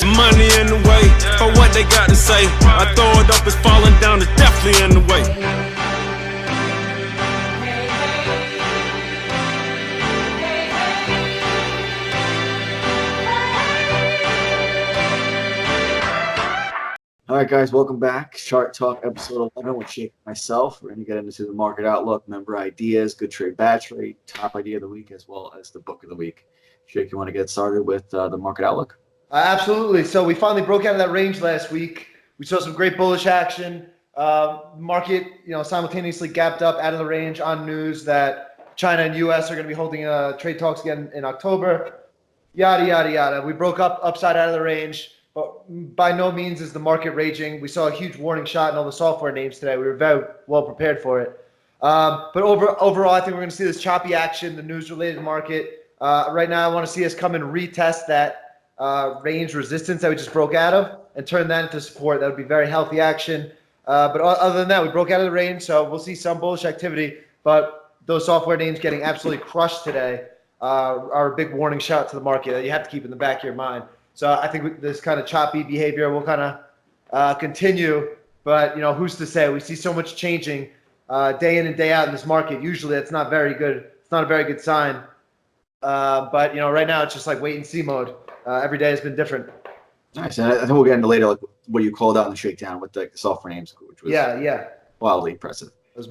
Money in the way for what they got to say. I throw it up, it's falling down, it's definitely in the way. All right, guys, welcome back. Chart Talk episode 11 with Shake and myself. We're going to get into the market outlook, member ideas, good trade, bad trade, top idea of the week, as well as the book of the week. Shake, you want to get started with the market outlook? Absolutely. So we finally broke out of that range last week. We saw some great bullish action. Market, simultaneously gapped up out of the range on news that China and U.S. are going to be holding trade talks again in October. Yada, yada, yada. We broke up upside out of the range. But by no means is the market raging. We saw a huge warning shot in all the software names today. We were very well prepared for it. But overall, I think we're going to see this choppy action, the news-related market. Right now, I want to see us come and retest that range resistance that we just broke out of and turn that into support. That would be very healthy action. But other than that, we broke out of the range, so we'll see some bullish activity. But those software names getting absolutely crushed today are a big warning shot to the market that you have to keep in the back of your mind. So I think this kind of choppy behavior will kind of continue, but who's to say? We see so much changing day in and day out in this market. Usually, it's not very good. It's not a very good sign. But right now it's just like wait and see mode. Every day has been different. Nice, and I think we'll get into later like what you called out in the shakedown with the software names, which was wildly impressive. With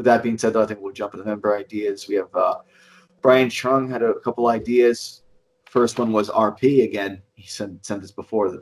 that being said, though, I think we'll jump into the member ideas. We have Brian Chung had a couple ideas. First one was RP again. He sent this before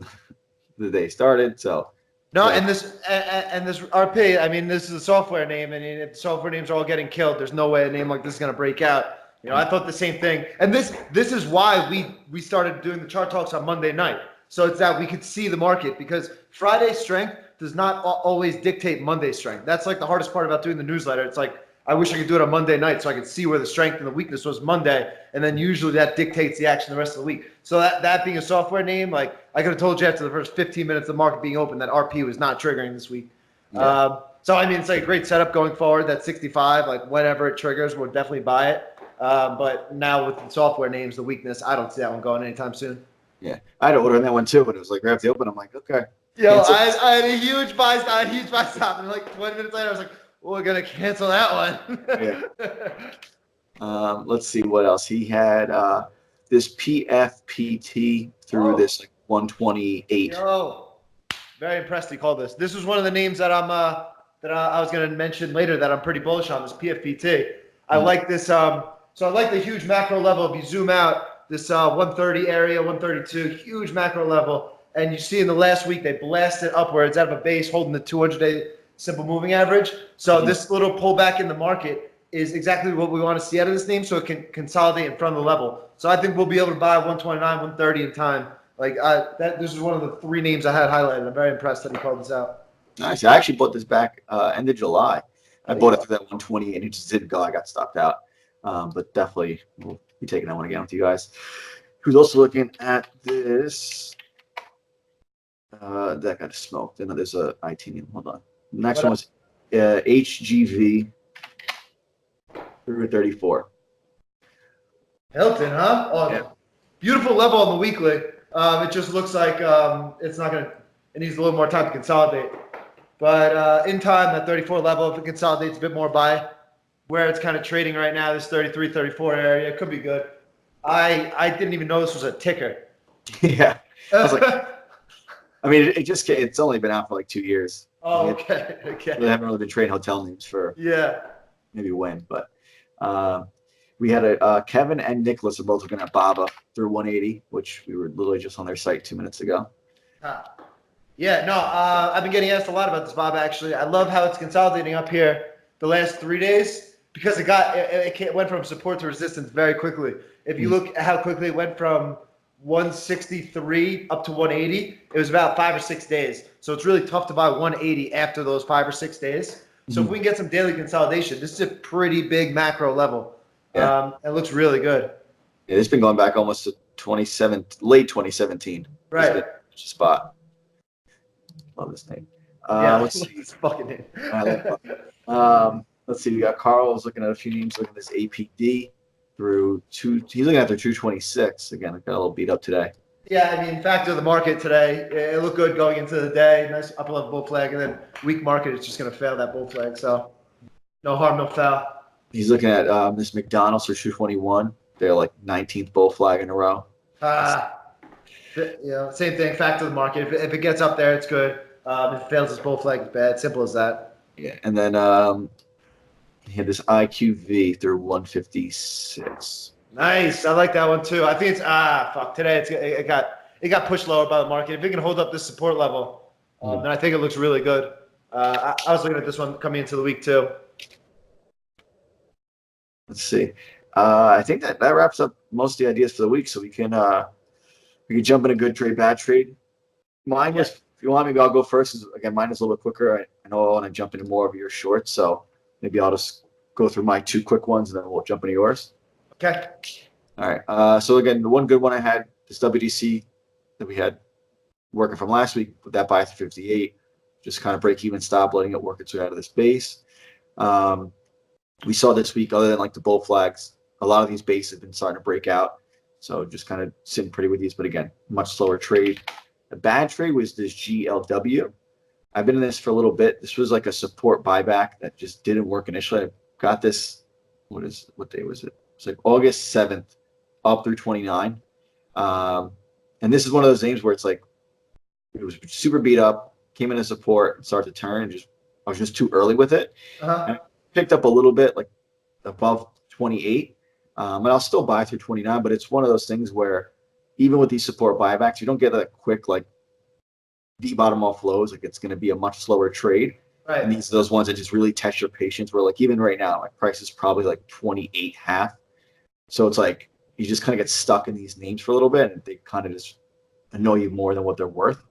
the day started. So and this RP. I mean, this is a software name, and if software names are all getting killed, there's no way a name like this is going to break out. I thought the same thing, and this is why we started doing the chart talks on Monday night. So it's that we could see the market because Friday's strength does not always dictate Monday's strength. That's like the hardest part about doing the newsletter. It's like I wish I could do it on Monday night so I could see where the strength and the weakness was Monday, and then usually that dictates the action the rest of the week. So that being a software name, like I could have told you after the first 15 minutes of the market being open that RP was not triggering this week. Yeah. So I mean, it's like a great setup going forward. That 65, like whenever it triggers, we'll definitely buy it. But now with the software names, the weakness, I don't see that one going anytime soon. Yeah, I had to order that one too, but it was like right after the open. I'm like, okay. I had a huge buy stop, and like 20 minutes later, I was like, we're going to cancel that one. Yeah. Let's see what else. He had this PFPT through this like 128. Very impressed he called this. This was one of the names that I was going to mention later that I'm pretty bullish on, this PFPT. I like this. So I like the huge macro level. If you zoom out, this 130 area, 132, huge macro level. And you see in the last week, they blasted upwards out of a base holding the 200-day simple moving average. So this little pullback in the market is exactly what we want to see out of this name, so it can consolidate in front of the level. So I think we'll be able to buy 129, 130 in time. Like this is one of the three names I had highlighted. I'm very impressed that he called this out. Nice. I actually bought this back end of July. I bought it through that 120 and it just didn't go. I got stopped out. But definitely we'll be taking that one again with you guys. Who's also looking at this? That got smoked. And there's a IT name. Hold on. Next one was HGV through 34. Hilton, huh? Oh, yeah. Beautiful level on the weekly. It just looks like it's not going to – it needs a little more time to consolidate. But in time, that 34 level, if it consolidates a bit more by where it's kind of trading right now, this 33, 34 area, it could be good. I didn't even know this was a ticker. Yeah. I was like – I mean, it's only been out for like 2 years. Oh, okay. They haven't really been trading hotel names for maybe when, but we had Kevin and Nicholas are both looking at BABA through 180, which we were literally just on their site 2 minutes ago. I've been getting asked a lot about this BABA actually. I love how it's consolidating up here the last 3 days because it went from support to resistance very quickly. If you look at how quickly it went from 163 up to 180, it was about 5 or 6 days. So it's really tough to buy 180 after those 5 or 6 days. So if we can get some daily consolidation, this is a pretty big macro level. It looks really good. Yeah, it's been going back almost to late 2017. Right. It's a spot. Love this name. Let's see. It's fucking name. Let's see. We got Carl's looking at a few names. Looking at this APD through he's looking at their 226 again. It got a little beat up today. Yeah, I mean, factor of the market today, it looked good going into the day. Nice upper level bull flag, and then weak market is just going to fail that bull flag. So no harm, no foul. He's looking at this McDonald's for 221. They're like 19th bull flag in a row. Same thing. Factor of the market. If it gets up there, it's good. If it fails, it's bull flag. It's bad. Simple as that. Yeah, and then he had this IQV through 156. Nice. I like that one too. I think it's fuck. Today it got pushed lower by the market. If it can hold up this support level, then I think it looks really good. I was looking at this one coming into the week too. Let's see. I think that wraps up most of the ideas for the week. So we can jump in a good trade, bad trade. Mine was, if you want me, I'll go first. Again, mine is a little bit quicker. I know I want to jump into more of your shorts, so maybe I'll just go through my 2 quick ones and then we'll jump into yours. Okay. All right. So again, the one good one I had, this WDC that we had working from last week with that buy through 58, just kind of break even, stop letting it work its way out of this base. We saw this week, other than like the bull flags, a lot of these bases have been starting to break out. So just kind of sitting pretty with these, but again, much slower trade. The bad trade was this GLW. I've been in this for a little bit. This was like a support buyback that just didn't work initially. I got this, what day was it? It's like August 7th up through 29. And this is one of those names where it's like, it was super beat up, came in as support, and started to turn, and I was just too early with it. And picked up a little bit, like above 28. And I'll still buy through 29, but it's one of those things where even with these support buybacks, you don't get a quick like V bottom off lows. Like it's going to be a much slower trade. Right. And these are those ones that just really test your patience. Where like even right now, my price is probably like 28.5. So it's like you just kind of get stuck in these names for a little bit, and they kind of just annoy you more than what they're worth.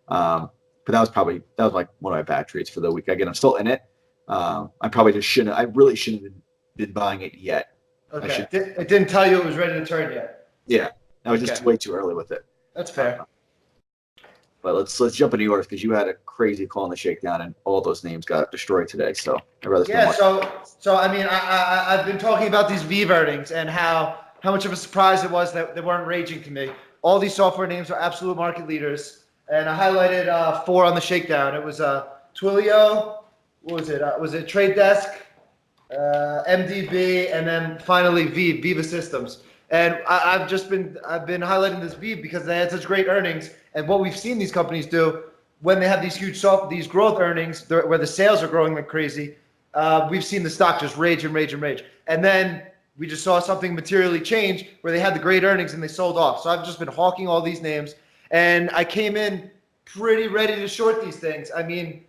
But that was like one of my bad trades for the week. Again, I'm still in it. I probably just shouldn't. I really shouldn't have been buying it yet. Okay. It didn't tell you it was ready to turn yet. Yeah, I was just way too early with it. That's fair. But let's jump into yours because you had a crazy call in the shakedown and all those names got destroyed today. So I'd rather. Yeah. So I mean, I've been talking about these VEEV earnings and how much of a surprise it was that they weren't raging to me. All these software names are absolute market leaders, and I highlighted 4 on the shakedown. It was Twilio. What was it? Was it Trade Desk, MDB, and then finally VEEV, Viva Systems. And I've been highlighting this VEEV because they had such great earnings, and what we've seen these companies do when they have these huge these growth earnings where the sales are growing like crazy, we've seen the stock just rage and rage and rage. And then we just saw something materially change where they had the great earnings and they sold off. So I've just been hawking all these names, and I came in pretty ready to short these things. I mean,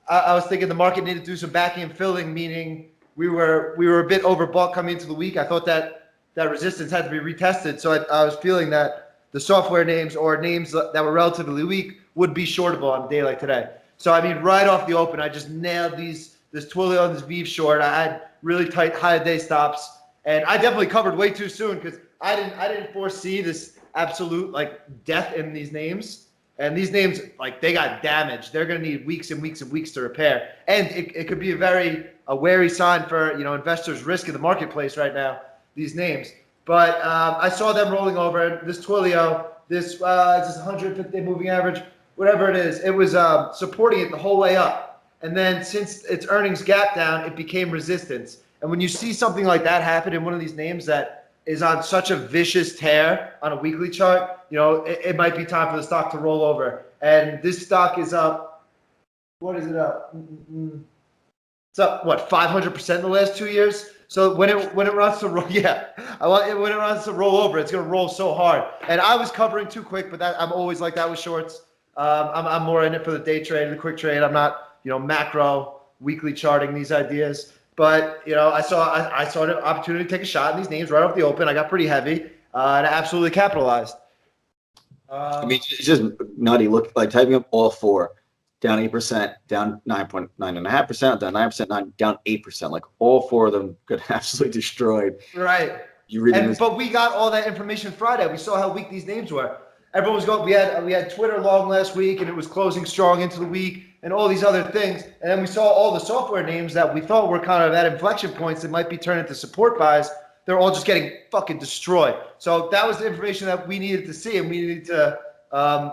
I was thinking the market needed to do some backing and filling, meaning we were a bit overbought coming into the week. I thought that resistance had to be retested. So I was feeling that the software names or names that were relatively weak would be shortable on a day like today. So I mean, right off the open, I just nailed this Twilio and this VEEV short. I had really tight high day stops, and I definitely covered way too soon because I didn't foresee this absolute like death in these names. And these names, like, they got damaged. They're going to need weeks and weeks and weeks to repair. And it could be a wary sign for, investors' risk in the marketplace right now, these names. But I saw them rolling over. This Twilio, this 150-day moving average, whatever it is, it was supporting it the whole way up. And then since its earnings gap down, it became resistance. And when you see something like that happen in one of these names that is on such a vicious tear on a weekly chart, it might be time for the stock to roll over. And this stock is up. What is it up? It's up 500% in the last 2 years. So when it runs to roll, when it runs to roll over, it's gonna roll so hard. And I was covering too quick, but I'm always like that with shorts. I'm more in it for the day trade, the quick trade. I'm not macro weekly charting these ideas. But I saw an opportunity to take a shot in these names right off the open. I got pretty heavy, and I absolutely capitalized. I mean, it's just nutty. Look, like typing up all 4, down 8%, down 9.5%, down 9%, down 8%. Like all 4 of them got absolutely destroyed. Right. But we got all that information Friday. We saw how weak these names were. Everyone was going. We had Twitter long last week, and it was closing strong into the week, and all these other things. And then we saw all the software names that we thought were kind of at inflection points that might be turned into support buys they're all just getting fucking destroyed. So that was the information that we needed to see and we needed to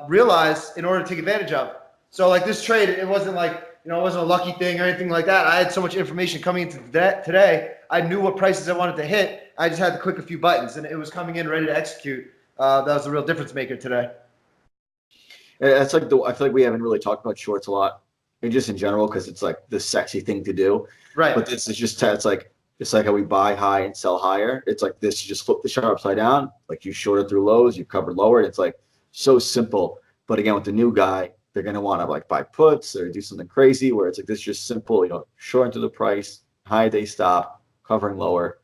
realize in order to take advantage of. So like this trade, it wasn't like, it wasn't a lucky thing or anything like that. I had so much information coming into today. I knew what prices I wanted to hit. I just had to click a few buttons, and it was coming in ready to execute. That was the real difference maker today. It's like I feel like we haven't really talked about shorts a lot, and just in general, because it's like the sexy thing to do. Right. But this is just it's like how we buy high and sell higher. It's like this: you just flip the chart upside down, like you shorted through lows, you covered lower. It's like so simple. But again, with the new guy, they're going to want to like buy puts or do something crazy where it's like this is just simple, short into the price, high day stop, covering lower,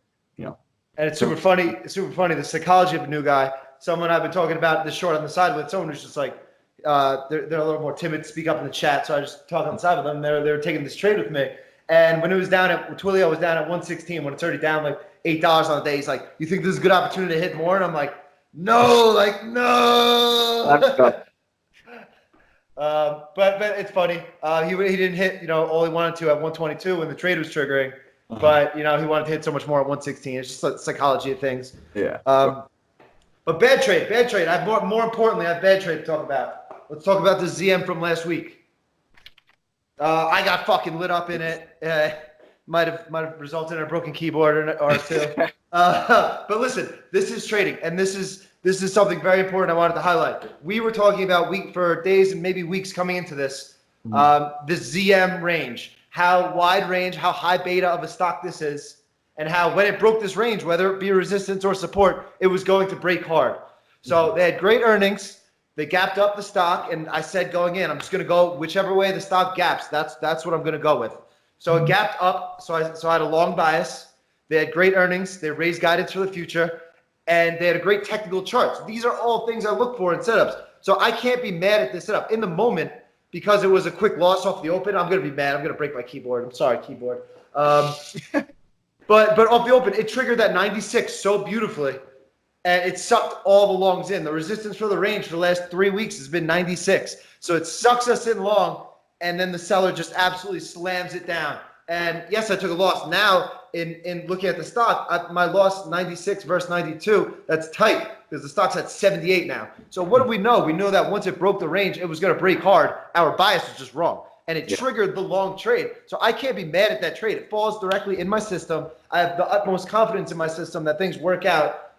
And it's super funny. It's super funny. The psychology of a new guy. Someone I've been talking about the short on the side with, someone who's just like, they're a little more timid to speak up in the chat. So I just talk on the side with them. They're taking this trade with me. And when it was down Twilio was down at 116, when it's already down like $8 on the day, he's like, you think this is a good opportunity to hit more? And I'm like, no. But it's funny. He didn't hit, all he wanted to at 122 when the trade was triggering. Uh-huh. But, he wanted to hit so much more at 116. It's just like the psychology of things. Yeah. But bad trade. I have more importantly, I have bad trade to talk about. Let's talk about the ZM from last week. I got fucking lit up in it. Might have resulted in a broken keyboard or two. But listen, this is trading, and this is something very important I wanted to highlight. We were talking about for days and maybe weeks coming into this, this ZM range, how wide range, how high beta of a stock this is, and how when it broke this range, whether it be resistance or support, it was going to break hard. So they had great earnings. They gapped up the stock, and I said going in, I'm just going to go whichever way the stock gaps. That's what I'm going to go with. So it gapped up, so I had a long bias. They had great earnings. They raised guidance for the future. And they had a great technical charts. These are all things I look for in setups. So I can't be mad at this setup. In the moment, because it was a quick loss off the open, I'm going to be mad. I'm going to break my keyboard. I'm sorry, keyboard. But off the open, it triggered that 96 so beautifully. And it sucked all the longs in. The resistance for the range for the last 3 weeks has been 96. So it sucks us in long, and then the seller just absolutely slams it down. And yes, I took a loss. Now, in looking at the stock, my loss 96 versus 92, that's tight because the stock's at 78 now. So what do we know? We know that once it broke the range, it was going to break hard. Our bias was just wrong, and it triggered the long trade. So I can't be mad at that trade. It falls directly in my system. I have the utmost confidence in my system that things work out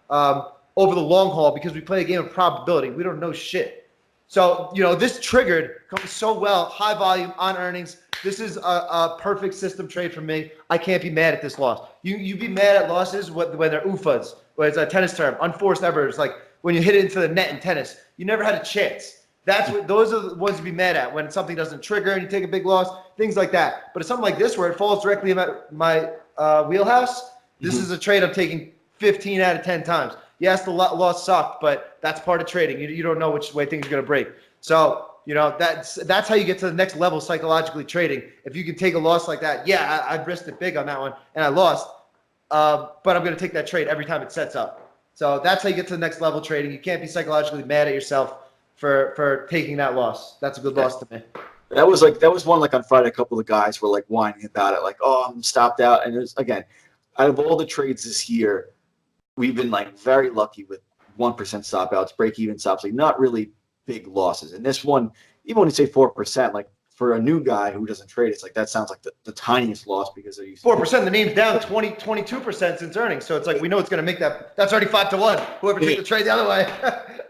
over the long haul because we play a game of probability. We don't know shit. So, this triggered comes so well, high volume on earnings. This is a perfect system trade for me. I can't be mad at this loss. You be mad at losses when they're UFAs, where it's a tennis term, unforced errors, like when you hit it into the net in tennis. You never had a chance. Those are the ones to be mad at, when something doesn't trigger and you take a big loss, things like that. But it's something like this where it falls directly in my wheelhouse. This is a trade I'm taking 15 out of 10 times. Yes, the loss sucked, but that's part of trading. You don't know which way things are going to break. So, that's how you get to the next level psychologically trading. If you can take a loss like that, I risked it big on that one and I lost, but I'm going to take that trade every time it sets up. So that's how you get to the next level trading. You can't be psychologically mad at yourself for taking that loss. That's a good loss to me. That was one like on Friday. A couple of guys were like whining about it, like, "Oh, I'm stopped out." And there's again, out of all the trades this year, we've been like very lucky with 1% stop outs, break even stops, like not really big losses. And this one, even when you say 4%, like for a new guy who doesn't trade, it's like that sounds like the tiniest loss because they're used 4%. The name's down 22% since earnings. So it's like we know it's going to make that. That's already 5-1. Whoever took the trade the other way.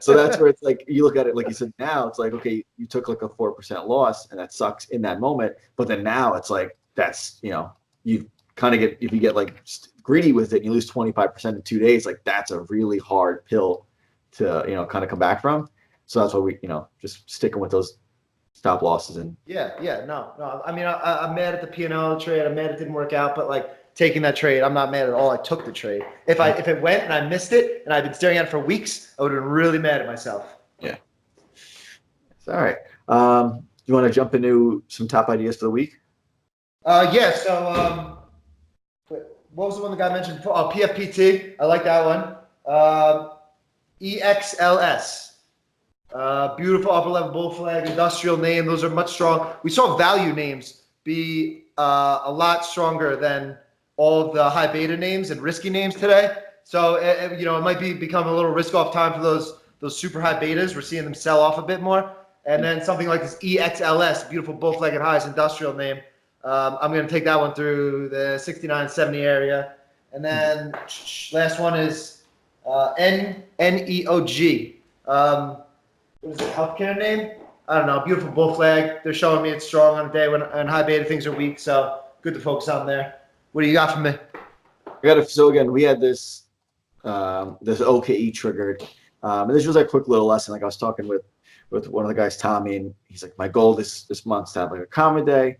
So that's where it's like you look at it like you said. Now it's like, okay, you took like a 4% loss, and that sucks in that moment. But then now it's like that's you kind of get, if you get like greedy with it, and you lose 25% in 2 days. Like that's a really hard pill to kind of come back from. So that's why we just sticking with those stop losses. And no. I mean, I'm mad at the P&L trade. I'm mad it didn't work out, but like taking that trade, I'm not mad at all. I took the trade. If it went and I missed it and I've been staring at it for weeks, I would have been really mad at myself. Yeah. It's all right. You want to jump into some top ideas for the week? So what was the one the guy mentioned before? Oh, PFPT. I like that one. EXLS. Beautiful upper level bull flag, industrial name. Those are much strong. We saw value names be a lot stronger than all of the high beta names and risky names today. So you know, it might become a little risk off time for those super high betas. We're seeing them sell off a bit more. And then something like this EXLS, beautiful bull-flagged highs, industrial name. I'm going to take that one through the 69, 70 area. And then last one is NEOG. What is it, healthcare name? I don't know. Beautiful bull flag. They're showing me it's strong on a day when on high beta things are weak. So good to focus on there. What do you got for me? So again, we had this OKE triggered. And this was a quick little lesson. Like I was talking with one of the guys, Tommy, and he's like, my goal this month is to have like a common day,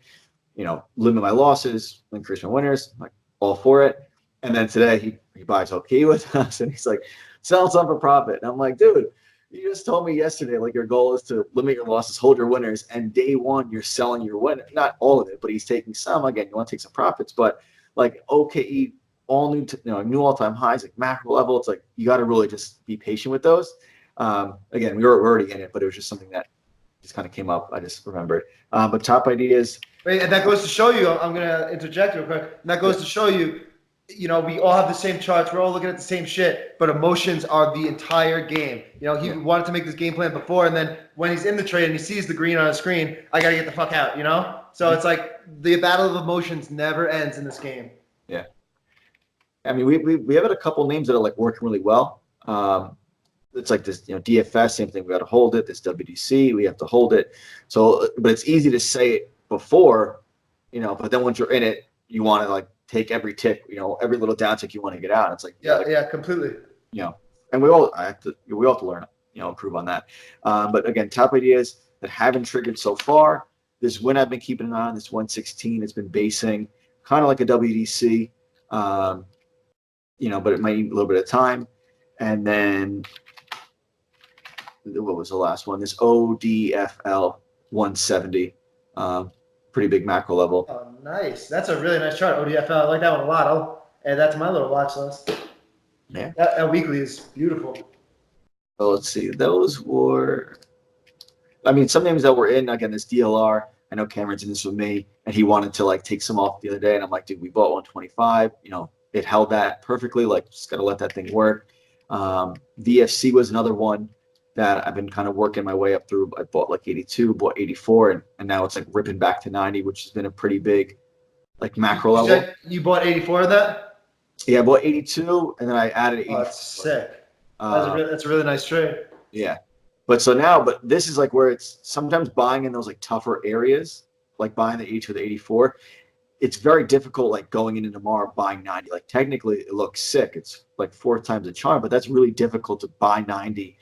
you know, limit my losses, increase my winners. I'm like, all for it. And then today he buys OKE with us, and he's like, selling some for profit. And I'm like, dude, you just told me yesterday, like your goal is to limit your losses, hold your winners, and day one you're selling your winner. Not all of it, but he's taking some. Again, you want to take some profits, but like OKE, all new, new all-time highs, like macro level. It's like you got to really just be patient with those. Again, we were already in it, but it was just something that just kind of came up. I just remembered. But top ideas. Wait, and that goes to show you. I'm going to interject real quick. And that goes to show you. You know, we all have the same charts. We're all looking at the same shit, but emotions are the entire game. You know, he wanted to make this game plan before, and then when he's in the trade and he sees the green on his screen, I got to get the fuck out, you know? So it's like the battle of emotions never ends in this game. Yeah. I mean, we have a couple names that are like working really well. It's like this, you know, DFS, same thing. We got to hold it. This WDC, we have to hold it. So, but it's easy to say it before, you know, but then once you're in it, you want to like take every tick, you know, every little down tick you want to get out. It's like, yeah, completely. You know, and we all have to learn, you know, improve on that. But again, top ideas that haven't triggered so far. This win I've been keeping an eye on, this 116, it's been basing kind of like a WDC, you know, but it might need a little bit of time. And then what was the last one? This ODFL 170, pretty big macro level. Oh, nice. That's a really nice chart, ODFL. I like that one a lot. I'll add that to my little watch list. Yeah. That weekly is beautiful. So let's see. Those were, I mean, some names that were in, again, this DLR. I know Cameron's in this with me, and he wanted to like take some off the other day. And I'm like, dude, we bought 125. You know, it held that perfectly. Like, just got to let that thing work. VFC was another one that I've been kind of working my way up through. I bought like 82, bought 84, and now it's like ripping back to 90, which has been a pretty big like macro level. You bought 84 of that? Yeah, I bought 82, and then I added 84. Oh, that's sick. That's a really nice trade. Yeah. But this is like where it's sometimes buying in those like tougher areas, like buying the 82 or the 84. It's very difficult, like going into tomorrow buying 90. Like technically it looks sick. It's like 4 times the charm, but that's really difficult to buy 90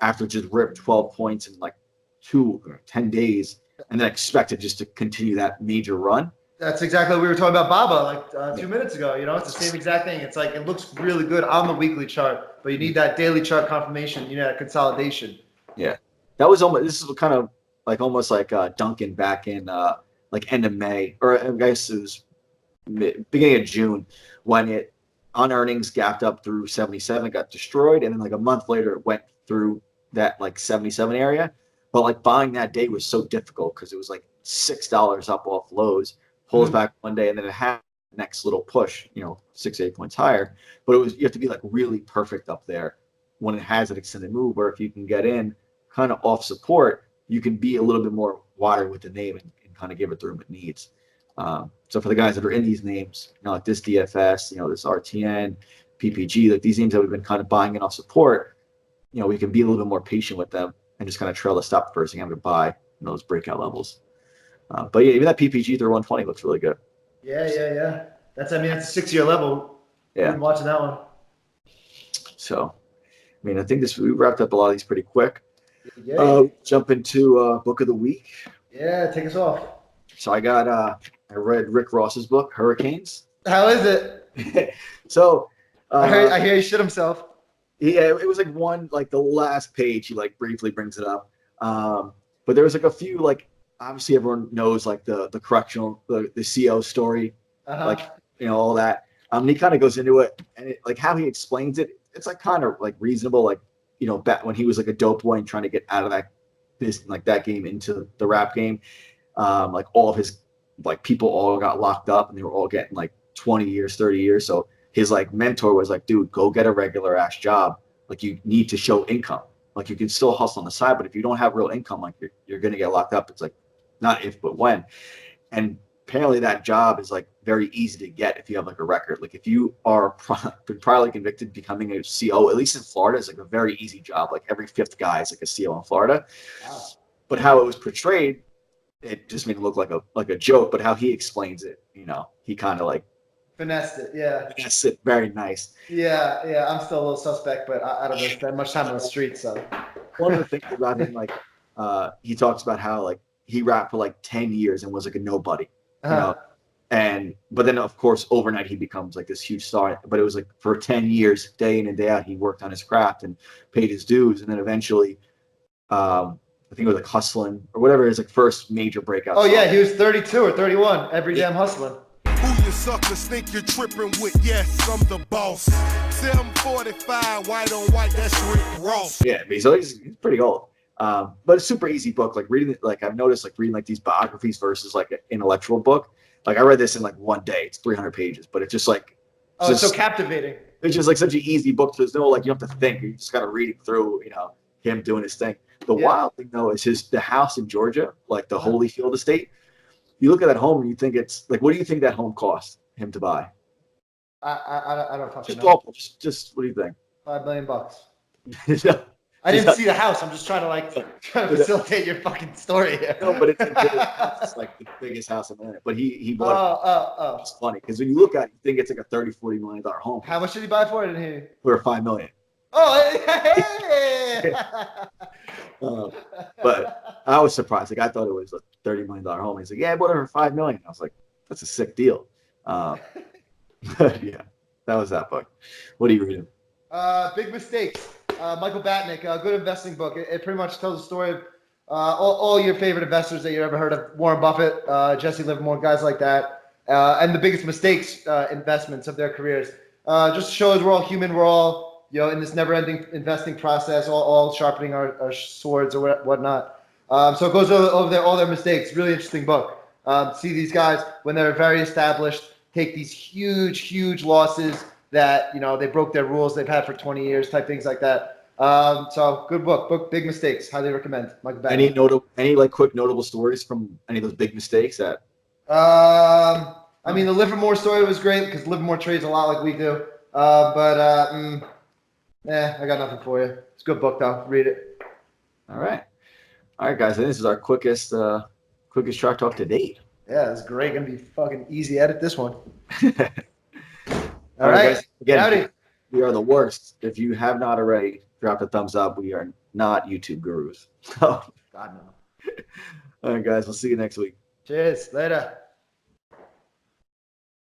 after just rip 12 points in like 2 or 10 days and then expect it just to continue that major run. That's exactly what we were talking about Baba like 2 minutes ago. You know, it's the same exact thing. It's like it looks really good on the weekly chart, but you need that daily chart confirmation. You need that consolidation. Yeah, that was almost. This is kind of like almost like Duncan back in like end of May, or I guess it was beginning of June, when it on earnings gapped up through 77, got destroyed, and then like a month later it went through that like 77 area. But like buying that day was so difficult because it was like $6 up off lows, pulls back one day, and then it had the next little push, you know, 6-8 points higher. But you have to be like really perfect up there when it has an extended move, or if you can get in kind of off support, you can be a little bit more wider with the name and kind of give it the room it needs. So for the guys that are in these names, you know, like this DFS, you know, this RTN, PPG, like these names that we've been kind of buying in off support, you know, we can be a little bit more patient with them and just kind of trail the stop first and have to buy in those breakout levels. But yeah, even that PPG through 120 looks really good. Yeah. That's a 6-year level. Yeah. I've been watching that one. So, I mean, I think we wrapped up a lot of these pretty quick. Jump into book of the week. Yeah, take us off. So I read Rick Ross's book, Hurricanes. How is it? So I hear he shit himself. Yeah, it was like the last page he like briefly brings it up. But there was like a few, like obviously everyone knows like the correctional, the CO story, like, you know, all that. And he kind of goes into it, and like how he explains it, it's like kind of like reasonable, like, you know, back when he was like a dope boy and trying to get out of that business, like that game into the rap game. Like all of his like people all got locked up and they were all getting like 20 years, 30 years. So his like mentor was like, dude, go get a regular ass job. Like you need to show income. Like you can still hustle on the side, but if you don't have real income, like you're gonna get locked up. It's like not if but when. And apparently that job is like very easy to get if you have like a record. Like if you are been priorly convicted, becoming a CO, at least in Florida, is like a very easy job. Like every fifth guy is like a CO in Florida. Wow. But how it was portrayed, it just made it look like a joke. But how he explains it, he kind of like finessed it. Yeah. Finessed it. Very nice. Yeah. I'm still a little suspect, but I don't really spend much time on the street. So one of the things about him, like he talks about how like he rapped for like 10 years and was like a nobody, but then of course overnight he becomes like this huge star. But it was like for 10 years, day in and day out, he worked on his craft and paid his dues, and then eventually, I think it was like Hustling or whatever his like first major breakout. Oh yeah, he was 32 or 31. Every damn Hustling. Who you suckers think you're tripping with? Yes, I'm the boss. 745, white on white, that's Rick Ross. Yeah, so he's pretty old. But it's a super easy book. Like reading it, like I've noticed, like reading like these biographies versus like an intellectual book. Like I read this in like one day. It's 300 pages, but it's just like it's so captivating. It's just like such an easy book. There's no like you don't have to think. You just got to read it through. Him doing his thing. The wild thing though is the house in Georgia, like the Holyfield estate. You look at that home and you think it's like, what do you think that home cost him to buy? I don't fucking know. Just what do you think? $5 million. Yeah. I didn't see the house. I'm just trying to facilitate your fucking story here. No, but it's like the biggest house in Atlanta. But he bought it. It's funny because when you look at it, you think it's like a $30-40 million home. How much did he buy for it in here? For $5 million. Oh, hey! But I was surprised. Like I thought it was a $30 million home. He's like, yeah, whatever, $5 million. I was like, that's a sick deal. Yeah, that was that book. What are you reading? Big Mistakes. Michael Batnick, a good investing book. It pretty much tells the story of all your favorite investors that you ever heard of. Warren Buffett, Jesse Livermore, guys like that. And the biggest mistakes, investments of their careers. Just shows we're all human. We're all, in this never-ending investing process, all sharpening our swords or whatnot. So it goes over all their mistakes. Really interesting book. See these guys when they're very established take these huge losses that they broke their rules they've had for 20 years, type things like that. So good book. Big Mistakes. Highly recommend. Michael Batnick. Any like quick notable stories from any of those big mistakes that? I mean, the Livermore story was great because Livermore trades a lot like we do. I got nothing for you. It's a good book though. Read it. All right, guys. This is our quickest track talk to date. Yeah, it's great. Gonna be fucking easy edit this one. All right, guys. Again, howdy. We are the worst. If you have not already, drop a thumbs up. We are not YouTube gurus. God no. All right, guys. We'll see you next week. Cheers. Later.